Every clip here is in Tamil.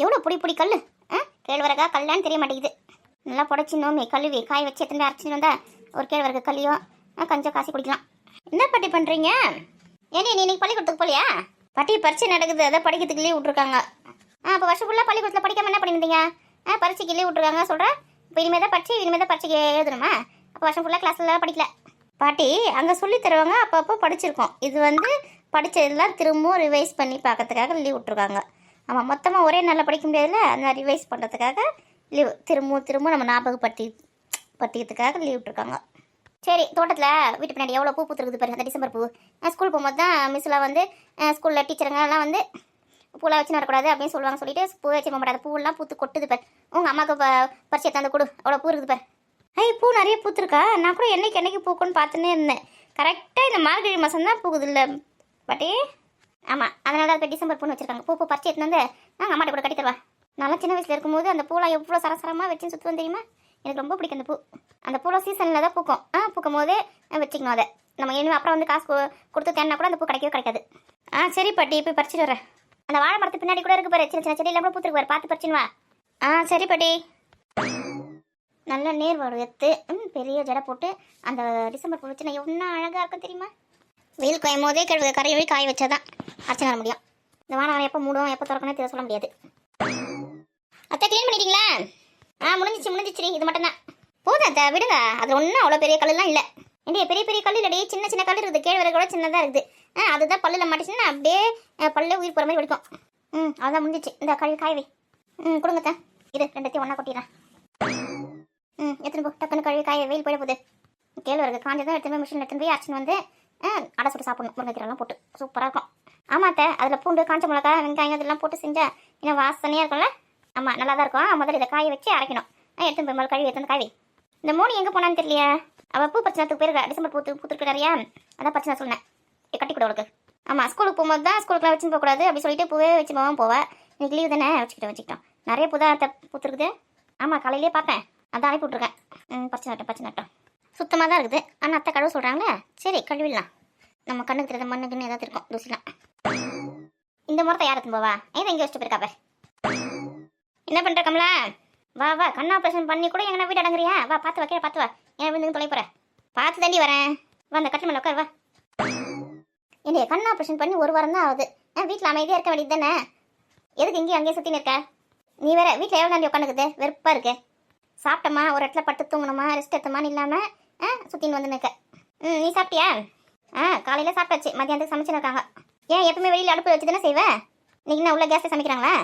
எவ்வளோ பொடி பொடி கல் கேழ்வரகா கல்லான்னு தெரிய மாட்டேங்குது. நல்லா புடச்சினோமே கழுவி காய வச்சு எத்தனை அரைச்சின்னு வந்தா ஒரு கேழ்வரகு கல்லியோ கொஞ்சம் காசி குடிக்கலாம். என்ன பாட்டி பண்ணுறீங்க? ஏனி நீ இன்னைக்கு பள்ளிக்கூடத்துக்கு போலியா? பாட்டி பரீட்சை நடக்குது, அதை படிக்கிறதுக்கு லீவ் விட்ருக்காங்க. அப்போ வருஷம் ஃபுல்லாக பள்ளிக்கூடத்தில் படிக்காமல் என்ன பண்ணியிருந்தீங்க? பரீட்சைக்கு லீவ் விட்ருக்காங்க சொல்கிறேன். இப்போ இனிமேல் தான் பரீட்சைக்கு எழுதணுமா? அப்போ வருஷம் ஃபுல்லாக கிளாஸ்லாம் படிக்கல. பாட்டி அங்கே சொல்லி தருவாங்க, அப்பப்போ படிச்சிருக்கோம். இது வந்து படித்ததெல்லாம் திரும்பவும் ரிவைஸ் பண்ணி பார்க்கறதுக்காக லீவ் விட்ருக்காங்க. ஆமாம், மொத்தமாக ஒரே நாளில் படிக்க முடியாதுல்ல, அந்த ரிவைஸ் பண்ணுறதுக்காக லீவ் திரும்பவும் நம்ம ஞாபகப்படுத்திக்கிறதுக்காக லீவ் விட்ருக்காங்க. சரி, தோட்டத்தில் வீட்டு பின்னாடி எவ்வளோ பூ பூத்துருக்குது பாருங்க. அந்த டிசம்பர் பூ ஸ்கூல் போகும்போது தான் மிஸ்லாம் வந்து ஸ்கூலில் டீச்சருங்கெல்லாம் வந்து பூலாம் வச்சு வரக்கூடாது அப்படின்னு சொல்லுவாங்க. சொல்லிட்டு பூ வச்சு போக மாட்டாது. பூவெல்லாம் பூத்து கொட்டுது பார். உங்கள் அம்மாவுக்கு பரிசை தந்து கொடு, அவ்வளோ பூ இருக்குது பார். பூ நிறைய பூத்துருக்கா? நான் கூட என்னைக்கு பூக்குன்னு பார்த்துன்னே இருந்தேன். கரெக்டாக இந்த மார்கழி மாதம் தான் பூக்குது இல்லை பாட்டி? ஆமாம், அதனால தான் இப்போ டிசம்பர் பூன்னு வச்சுருக்காங்க. பூ பறிச்சு எடுத்துன்னு வந்து நாங்கள் அம்மாட்ட கூட கட்டி தருவா. நல்லா சின்ன வயசில் இருக்கும்போது அந்த பூலாம் எவ்வளோ சரசரமாக வச்சுன்னு சுற்றுவோம் தெரியுமா? எனக்கு ரொம்ப பிடிக்கும் அந்த பூ. அந்த பூலாம் சீசனில் தான் பூக்கும். பூக்கும் போதே வச்சுக்கணும். அதை நம்ம இனிமேல் அப்புறம் வந்து காசு கொடுத்து தேடினா கூட அந்த பூ கிடைக்காது. சரி பாட்டி, போய் பறிச்சுட்டு வரேன். அந்த வாழை மரத்து பின்னாடி கூட இருக்கு பாரு, சின்ன சின்ன செடியெல்லாம் கூட பூத்துருக்கு பாரு, பார்த்து பறிச்சுன்னு வா. சரி பாட்டி. நல்ல நேர் வரும் எத்து பெரிய ஜடை போட்டு அந்த டிசம்பர் பூ வச்சு நான் எவ்வளோ அழகாக இருக்கும் தெரியுமா? வெயில் காயும் போதே கரையை காய வச்சாதான் அரைச்சி வர முடியும். இந்த வானம் எப்போ மூடும் எப்போ திறக்கணும் சொல்ல முடியாது. அத்தை க்ளீன் பண்ணிட்டீங்களா? முடிஞ்சிச்சு. இது மட்டும்தான் போதும் அத்தை, விடுங்க. அதில் ஒன்றும் அவ்வளோ பெரிய கல்லாம் இல்லை. பெரிய பெரிய கல் இல்லடி, சின்ன சின்ன கல் இருக்குது. கேழ்வரகு கூட சின்னதாக இருக்குது. அதுதான் பல்லில் மாட்டிச்சுன்னா அப்படியே பல்ல உயிர் போகிற மாதிரி வலிக்கும். அதான் முடிஞ்சிச்சு. இந்த கழுவி காயவே கொடுங்கத்த. இது ரெண்டுத்தையும் ஒன்றா கொட்டிடுறேன். எத்தனை போ டக்குன்னு கழுவி காய, வெயில் போயிட போகுது. கேழ்வரகு காஞ்சதான் எடுத்துன்னு போய் மிஷின் எடுத்துன்னு போய் அரைச்சின்னு வந்து அடை சுட்டு சாப்பிடணும். முருங்கைக்கீரைலாம் போட்டு சூப்பராக இருக்கும். ஆமாத்த, அதில் பூண்டு காஞ்ச மிளகா வெங்காயம் இதெல்லாம் போட்டு செஞ்சால் இன்னும் வாசனையாக இருக்கும்ல? ஆமாம், நல்லா தான் இருக்கும். முதல்ல இதை காய வச்சு அரைக்கணும். எடுத்துன்னு போய் முதல்ல கழுவி எடுத்துன்னு காயவே. இந்த மோனி எங்கே போனான்னு தெரியலையா? அவள் பூ பறிச்சனத்துக்கு போயிருக்கா. டிசம்பர் பூத்துருக்கு நிறையா, அதான் பறிச்சு நான் சொன்னேன் கட்டி கூட அவளுக்கு. ஆமாம், ஸ்கூலுக்கு போகும்போது தான் ஸ்கூலுக்குலாம் வச்சுன்னு போகக்கூடாது அப்படி சொல்லிட்டு பூவே வச்சு போவேன். இன்னைக்கு லீவ் தானே, வச்சுக்கிட்டோம். நிறைய பூ தான் பூத்துருக்குது. ஆமாம், காலையிலே பார்த்தேன், அதான் அனுப்பி விட்ருக்கேன். பறிச்சு நட்டோம். சுத்தமாக தான் இருக்குது. ஆனால் அத்தை கழுவு சொல்கிறாங்களே, சரி கழுவிடலாம். நம்ம கண்ணுக்கு தெரியாத மண்ணுக்குன்னு ஏதாவது இருக்கும் தூசிலாம். இந்த முறத்தை யார் எடுத்துன்னு போவா? ஏதோ இங்கே வச்சுட்டு போயிருக்காப்ப. என்ன பண்ணுற கமலா? வா கண் ஆப்ரேஷன் பண்ணி கூட எங்கன்னா வீடு அடங்குறியா? வா பார்த்து வா, கீழே பார்த்து வா. ஏன் விழுந்து தொலை போகிற? பார்த்து தாண்டி வரேன். வா அந்த கட்டில் மேலே உட்கார் வா. என்னைய கண் ஆப்ரேஷன் பண்ணி 1 வாரம் தான் ஆகுது. வீட்டில் அமைதியாக இருக்க வேண்டியது தானே? எதுக்கு இங்கேயும் அங்கேயும் சுற்றின்னு இருக்க? நீ வேற வீட்டில் எவ்வளோ தாண்டி உட்காந்துக்குது? வெறுப்பாக இருக்கு. சாப்பிட்டோமா, ஒரு இடத்துல பட்டு தூங்கணுமா, ரெஸ்ட் எடுத்தோமான்னு இல்லாமல் சுற்றின்னு வந்து நிற்க. நீ சாப்பிட்டியா? காலையில் சாப்பிட்டாச்சு. மதியானத்துக்கு சமைச்சுன்னு இருக்காங்க. ஏன் எப்பவுமே வெளியில் அடுப்பு வச்சு தானே செய்வேன்? இன்னைக்கு என்ன உள்ள கேஸில் சமைக்கிறாங்களா?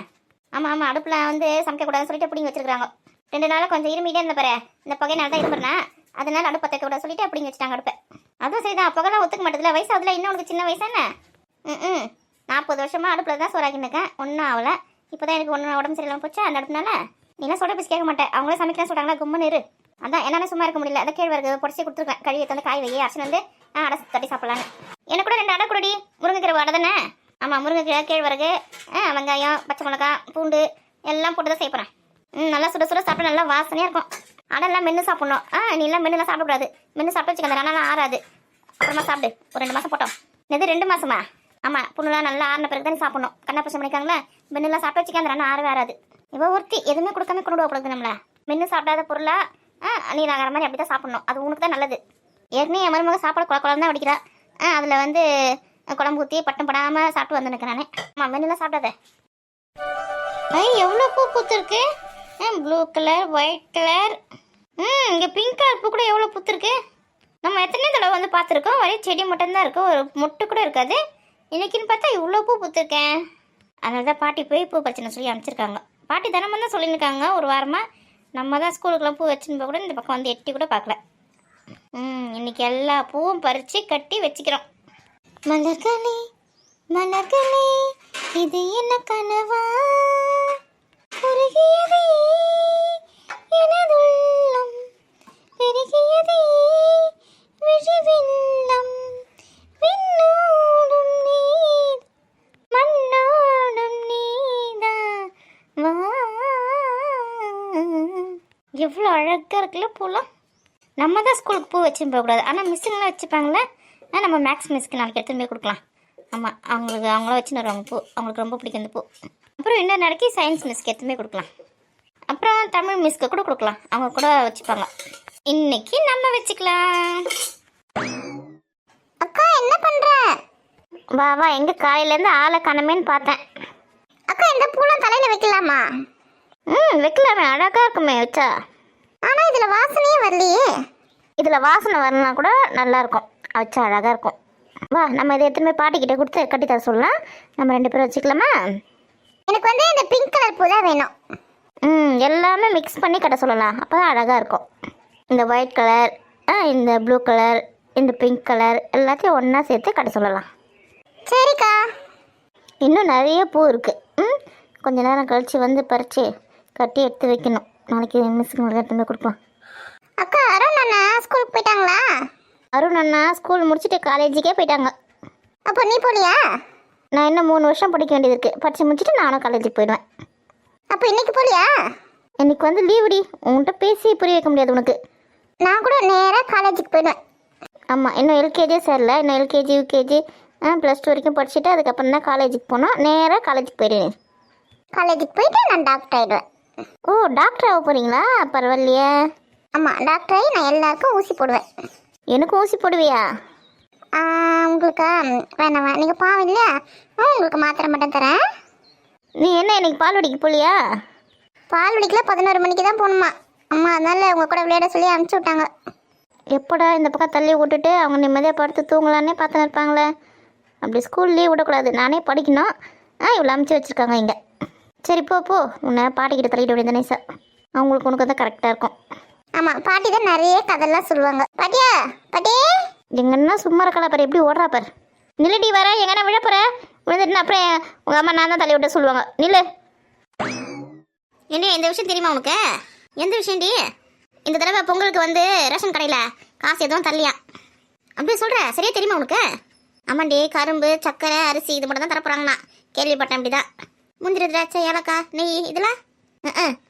ஆமாம், அடுப்பில் வந்து சமைக்கக்கூடாதுன்னு சொல்லிட்டு பிடிங்கி வச்சிருக்காங்க. 2 நாளாக கொஞ்சம் இருமிட்டே இருந்த பாரு, இந்த புகையினால தான் இருமுறேன்னா, அதனால அடுப்பு பற்ற கூட சொல்லிட்டு அப்படிங்க வச்சுட்டாங்க அடுப்பை. அதுவும் சரிதான், புகைலாம் ஒத்துக்க மாட்டேதுல. வயசாகுதுல, இன்னும் உனக்கு சின்ன வயசா என்ன? 40 வருஷமாக அடுப்பில் தான் சோறாக்கின்னு இருக்கேன், ஒன்றும் ஆகலை. இப்போ தான் எனக்கு ஒன்றும் உடம்பு சரியில்லாமல் போச்சா அந்த அடுப்புனால. நீலாம் சொல்கிற பேசி கேட்க மாட்டேன். அவங்களே சமைக்கலாம் சொல்கிறாங்களா, கும்மன்னு இரு. அதான் என்னால சும்மா இருக்க முடியல. அதை கேழ்வரகு பொடிச்சு கொடுத்துருக்கேன். கழுவி வந்து காய் வையே அரைச்சின்னு வந்து அடை தட்டி சாப்பிட்லான்னு. எனக்கு கூட 2 அடை கொடுடி. முருங்கைக்கீரை அடை தானே? ஆமாம், முருங்கைக்கீரை, கேழ்வரகு, வெங்காயம், பச்சை மிளகா, பூண்டு எல்லாம் போட்டு தான் செய்ய போகிறேன். நல்லா சுட சாப்பிட்டா நல்லா வாசனையாக இருக்கும். அடெல்லாம் மென்று சாப்பிட்ணும். நீ எல்லாம் மென்னுலாம் சாப்பிடக்கூடாது. மென்று சாப்பிட்டு வச்சுக்க, அந்த ரெண்டெல்லாம் ஆறாது. அப்புறமா சாப்பிடு. ஒரு 2 மாதம் போட்டோம். எது 2 மாதமா? ஆமாம், புண்ணுலாம் நல்லா ஆறின பிறகு தான் சாப்பிடணும். கண்ணா பிரச்சனை பண்ணிக்காங்களே, மென்னுலாம் சாப்பிட்டு வச்சுக்க, அந்த 2 ஆறவே ஆறாது. இவ ஒருத்தி எதுவுமே கொடுக்காம கொண்டு போகக்கூடாது நம்மள. மென்று சாப்பிடாத பொருளா நீ நாங்கிற மாதிரி அப்படி தான் சாப்பிட்ணும். அது உனக்கு தான் நல்லது. ஏற்கனவே என் மருமக சாப்பாடு குழம்பு தான் வடிக்கிறா. அதில் வந்து குழம்பு ஊற்றி பட்டம் படாமல் சாப்பிட்டு வந்து நிற்கிறேன் நானே. ஆமாம், மென்னுலாம் சாப்பிடாத. எவ்வளோ பூ பூத்துருக்கு. ப்ளூ கலர், ஒயிட் கலர், இங்கே பிங்க் கலர் பூ கூட எவ்வளோ பூத்துருக்கு. நம்ம எத்தனை தடவை வந்து பார்த்துருக்கோம், ஒரே செடி மட்டும்தான் இருக்கும், ஒரு மொட்டு கூட இருக்காது. இன்னைக்குன்னு பார்த்தா இவ்வளோ பூ பூத்துருக்கேன். அதனால தான் பாட்டி போய் பூ பறிச்சுன்னு சொல்லி அனுப்பிச்சிருக்காங்க. பாட்டி தினமும் தான் சொல்லியிருக்காங்க 1 வாரமாக. நம்ம தான் ஸ்கூலுக்குலாம் பூ வச்சுன்னு கூட இந்த பக்கம் வந்து எட்டி கூட பார்க்கல. இன்னைக்கு எல்லா பூவும் பறித்து கட்டி வச்சுக்கிறோம். மலர்களே மலர்களே, இது என்ன கனவா? குறுகியதே எனதுள்ளம், பெருகியதே விழிவெள்ளம், விண்ணோடும் நீர் மண்ணோடும் நீதா வா. எவ்வளோ அழகாக இருக்குல்ல பூலாம். நம்ம தான் ஸ்கூலுக்கு பூ வச்சுன்னு போகக்கூடாது, ஆனால் மிஸ்ஸுங்களாம் வச்சுப்பாங்களே. நம்ம மேக்ஸ் மிஸ்க்கு நாளைக்கு எடுத்துன்னு போய் கொடுக்கலாம். ஆமாம், அவங்களும் வச்சுன்னு வருவாங்க பூ. அவங்களுக்கு ரொம்ப பிடிக்கும் இந்த பூ. அப்புறம் இன்னும் நடக்கி சயின்ஸ் மிஸ்க்கு எதுவுமே கொடுக்கலாம். அப்புறம் தமிழ் மிஸ்க்கு கூட கொடுக்கலாம், அவங்க கூட வச்சுப்பாங்க. இன்னைக்கு நம்ம வச்சுக்கலாம். அக்கா என்ன பண்ற? வா வா, எங்க காலையிலேருந்து ஆளை காணமேன்னு பார்த்தேன். அக்கா இந்த பூலாம் தலையில வைக்கலாமா? வைக்கலாமே, அழகா இருக்குமே வச்சா. ஆனா இதுல வாசனையே வரலையே. இதுல வாசனை வரலாம் கூட நல்லா இருக்கும், வச்சா அழகா இருக்கும். வா, நம்ம இதை எத்தனை பாட்டிக்கிட்ட கொடுத்து கட்டித்தர சொல்லலாம். நம்ம 2 பேரும் வச்சுக்கலாமா? எனக்கு வந்து இந்த பிங்க் கலர் பூ தான் வேணும். எல்லாமே மிக்ஸ் பண்ணி கட்ட சொல்லலாம், அப்போ தான் அழகாக இருக்கும். இந்த ஒயிட் கலர், இந்த ப்ளூ கலர், இந்த பிங்க் கலர் எல்லாத்தையும் ஒன்றா சேர்த்து கட்ட சொல்லலாம். சரிக்கா. இன்னும் நிறைய பூ இருக்குது. கொஞ்ச நேரம் கழித்து வந்து பறித்து கட்டி எடுத்து வைக்கணும். நாளைக்கு மிஸ்ஸுங்களுக்கு எடுத்துமே கொடுப்போம். அக்கா, அருண் அண்ணா ஸ்கூலுக்கு போயிட்டாங்களா? அருண் அண்ணா ஸ்கூல் முடிச்சுட்டு காலேஜுக்கே போயிட்டாங்க. அப்போ நீ போலியா? நான் இன்னும் 3 வருஷம் படிக்க வேண்டியது இருக்குது. படித்து முடிச்சுட்டு நானும் காலேஜுக்கு போயிடுவேன். அப்போ இன்னைக்கு போலியா? இன்னைக்கு வந்து லீவுடி, உன்கிட்ட பேசி புரிய வைக்க முடியாது உனக்கு. நான் கூட நேராக காலேஜுக்கு போயிடுவேன். ஆமாம், இன்னும் எல்கேஜியே சேரல. இன்னும் எல்கேஜி யூகேஜி +2 வரைக்கும் படிச்சுட்டு அதுக்கப்புறம் தான் காலேஜுக்கு போனோம். நேராக காலேஜுக்கு போயிடுவேன். காலேஜுக்கு போயிட்டு நான் டாக்டர் ஆகிடுவேன். ஓ, டாக்டர் ஆக போகிறீங்களா? பரவாயில்லையே. ஆமாம், டாக்டர் ஆகி நான் எல்லாருக்கும் ஊசி போடுவேன். எனக்கும் ஊசி போடுவியா? உங்களுக்கு வேணாம், நீங்கள் பாவம் இல்லையா? உங்களுக்கு மாத்திரை மட்டும் தரேன். நீ என்ன இன்னைக்கு பால் வடிக்க போலியா? பால் வடிக்கல, 11 மணிக்கு தான் போகணுமா. அம்மா அதனால உங்கள் கூட விளையாட சொல்லி அனுப்பிச்சி விட்டாங்க. எப்படா இந்த பக்கம் தள்ளி விட்டுட்டு அவங்க நிம்மதியாக படுத்து தூங்கலான்னே பார்த்துன்னு இருப்பாங்களே. அப்படி ஸ்கூல் லீவ் விடக்கூடாது, நானே படிக்கணும். இவ்வளோ அனுப்பிச்சி வச்சுருக்காங்க இங்கே. சரி போ போ, உன்னை பாட்டிக்கிட்ட தள்ளிட்டு வேண்டியதானே சார். அவங்களுக்கு உனக்கு தான் கரெக்டாக இருக்கும். ஆமாம், பாட்டி தான் நிறைய கதையெல்லாம் சொல்லுவாங்க. பாட்டியா பாட்டி எங்கன்னா சும்மா இருக்கல பாரு, எப்படி ஓடுறா பாரு. நில்லுடி, வர எங்கன்னா விழப்போற. விழுந்துட்டுனா அப்புறம் உங்கள் அம்மா நான் தான் தள்ளி விட்ட சொல்லுவாங்க. நில்லு. என்ன இந்த விஷயம் தெரியுமா உனக்கு? எந்த விஷயம்டி? இந்த தடவை பொங்கலுக்கு வந்து ரேஷன் கடையில் காசு எதுவும் தரலையா? அப்படி சொல்கிற, சரியா தெரியுமா உனக்கு? ஆமாண்டி, கரும்பு சர்க்கரை அரிசி இது மட்டும் தான் தரப்போகிறாங்கண்ணா, கேள்விப்பட்டேன். அப்படி தான் முந்திரி திராட்சை ஏலக்காய் நெய் இதெல்லாம்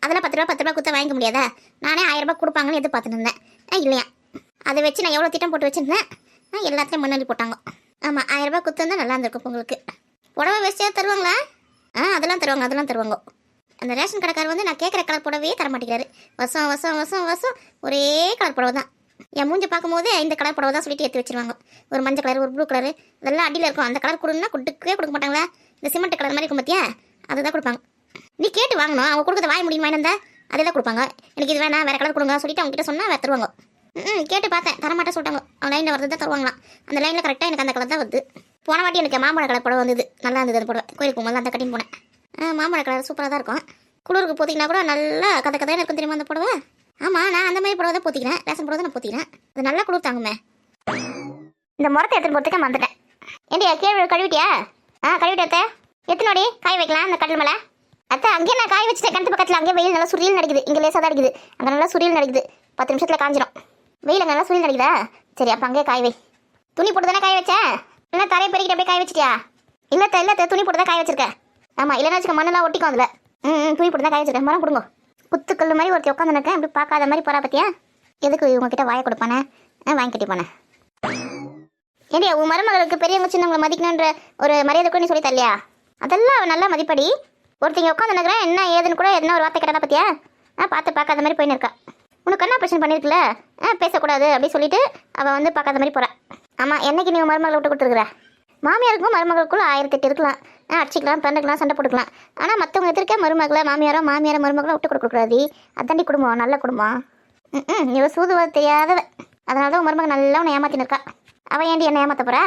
அதெல்லாம் 10 ரூபா கொடுத்தா வாங்கிக்க முடியாதா? நானே 1000 ரூபாய் கொடுப்பாங்கன்னு எதிர்பார்த்துட்டு இருந்தேன். இல்லையா, அதை வச்சு நான் எவ்வளோ திட்டம் போட்டு வச்சுருந்தேன். எல்லாத்தையும் முன்னாடி போட்டாங்க. ஆமாம், 1000 ரூபாய் கொடுத்துருந்தா நல்லா இருந்திருக்கும் பொங்கலுக்கு. புடவை வேஸ்டியாக தருவாங்களா? அதெல்லாம் தருவாங்க. அந்த ரேஷன் கடைக்காரர் வந்து நான் கேட்குற கலர் புடவையே தர மாட்டேங்கிறாரு. வருஷம் ஒரே கலர் புடவை தான். என் மூஞ்சி பார்க்கும்போது இந்த கலர் புடவை தான் சொல்லிட்டு ஏற்றி வச்சிருவாங்க. ஒரு மஞ்சள் கலர், ஒரு ப்ளூ கலரு, இதெல்லாம் அடியில் இருக்கும். அந்த கலர் கொடுன்னா கொடுக்க மாட்டாங்களா? இந்த சிமெண்ட் கலர் மாதிரி இருக்கும் பார்த்தியா, அதுதான் கொடுப்பாங்க. நீ கேட்டு வாங்கணும், அவங்க கொடுக்குறத வாங்க முடியுமா இருந்தா அதே தான் கொடுப்பாங்க. எனக்கு இது வேணா வேறு கலர் கொடுங்க சொல்லிட்டு அவங்க கிட்ட சொன்னால் வேறு தருவாங்க. கேட்டு பார்த்தேன், தரமாட்டேன் சொல்லிட்டாங்க. அவங்க லைனில் வரது தான் தருவாங்களாம். அந்த லைனில் கரெக்டாக எனக்கு அந்த கலர் தான் வருது. போன வாட்டி எனக்கு மாம்பழ கலர் புடவை வந்தது, நல்லா இருந்தது. அது புடவை கோயிலுக்கு போகும்போது அந்த கட்டின்னு போனேன். மாம்பழ கலர் சூப்பராக தான் இருக்கும். குளிருக்கு போத்திக்கினா கூட நல்லா கதையாக இருக்கும் தெரியுமா அந்த புடவை? ஆமாம், நான் அந்த மாதிரி புடவை தான் போத்திக்கிறேன், ரேஷன் புடவை தான் நான் போத்திக்கிறேன். அது நல்லா குளிர் தாங்குமே. இந்த முறத்தை எடுத்துன்னு போகிறதுக்கே மறந்துட்டேன். ஏண்டியா கேள்வி கழுவிட்டியா? கழுவிட்டே எத்தனோடி காய் வைக்கலாம் அந்த கடல் மேலே? அத்தை அங்கேயே நான் காய் வச்சுட்டேன். கிணத்து பக்கத்தில் அங்கேயே வெயில் நல்லா சுரியல் நடிக்குது. இங்கே லேசாக தான் அடிக்குது, அங்கே நல்லா சுரியல் நடிக்குது. 10 நிமிஷத்தில் காஞ்சிடும். வெயில் அங்கே நல்லா சுரியல் நடிக்குதா? சரி, அப்போ அங்கேயே காய் வை. துணி போட்டு தானே காய வச்சேன்? இல்லை தரையை பெருக்கிட்டு அப்படியே காய வச்சிட்டியா? இல்லை துணி போட்டு தான் காய வச்சிருக்கேன். ஆமாம், இல்லைன்னா வச்சுக்க மண்ணெல்லாம் ஒட்டிக்கும் அதில். துணி போட்டு தான் காய வச்சிருக்கேன். மரம் கொடுங்க. குத்துக்கல் மாதிரி ஒருத்தி உட்காந்துருக்கேன், அப்படி பார்க்காத மாதிரி போகிறா பற்றியா? எதுக்கு இவங்ககிட்ட வாயை கொடுப்பானே? வாங்கி கட்டிப்பானே. ஏண்டியா உன் மருமகளுக்கு பெரியவங்க சின்னவங்களை மதிக்கணுன்ற ஒரு மரியாதை கூட நீ சொல்லி தரலையா? அதெல்லாம் அவன் நல்லா மதிப்படி. ஒருத்தங்க உட்காந்துருக்கிறேன், என்ன ஏதுன்னு கூட என்ன ஒரு வார்த்தை கேட்டா பற்றியா? பார்த்து பார்க்காத மாதிரி போயின்னு இருக்கா. உனக்கு என்ன பிரச்சனை பண்ணியிருக்கல? பேசக்கூடாது அப்படின்னு சொல்லிட்டு அவள் வந்து பார்க்காத மாதிரி போகிறான். ஆமாம், என்னைக்கு நீ மருமகளை விட்டு கொடுத்துருக்குற? மாமியாருக்கும் மருமகளுக்குள்ள 1008 இருக்கலாம். அடிச்சிக்கலாம், தண்டுக்கலாம், சண்டை போட்டுக்கலாம். ஆனால் மற்றவங்க எதிர்க்க மருமகளை மாமியாரை மருமகளை விட்டு கொடுக்கக்கூடாது. அதாண்டி குடும்பம், நல்ல குடும்பம். இவ சூதுவது தெரியாதவ. அதனால தான் உன் மருமகள் நல்லா உன்னை ஏமாத்தின்னு இருக்கா. அவள் ஏண்டி என்ன ஏமாத்த போகிறா?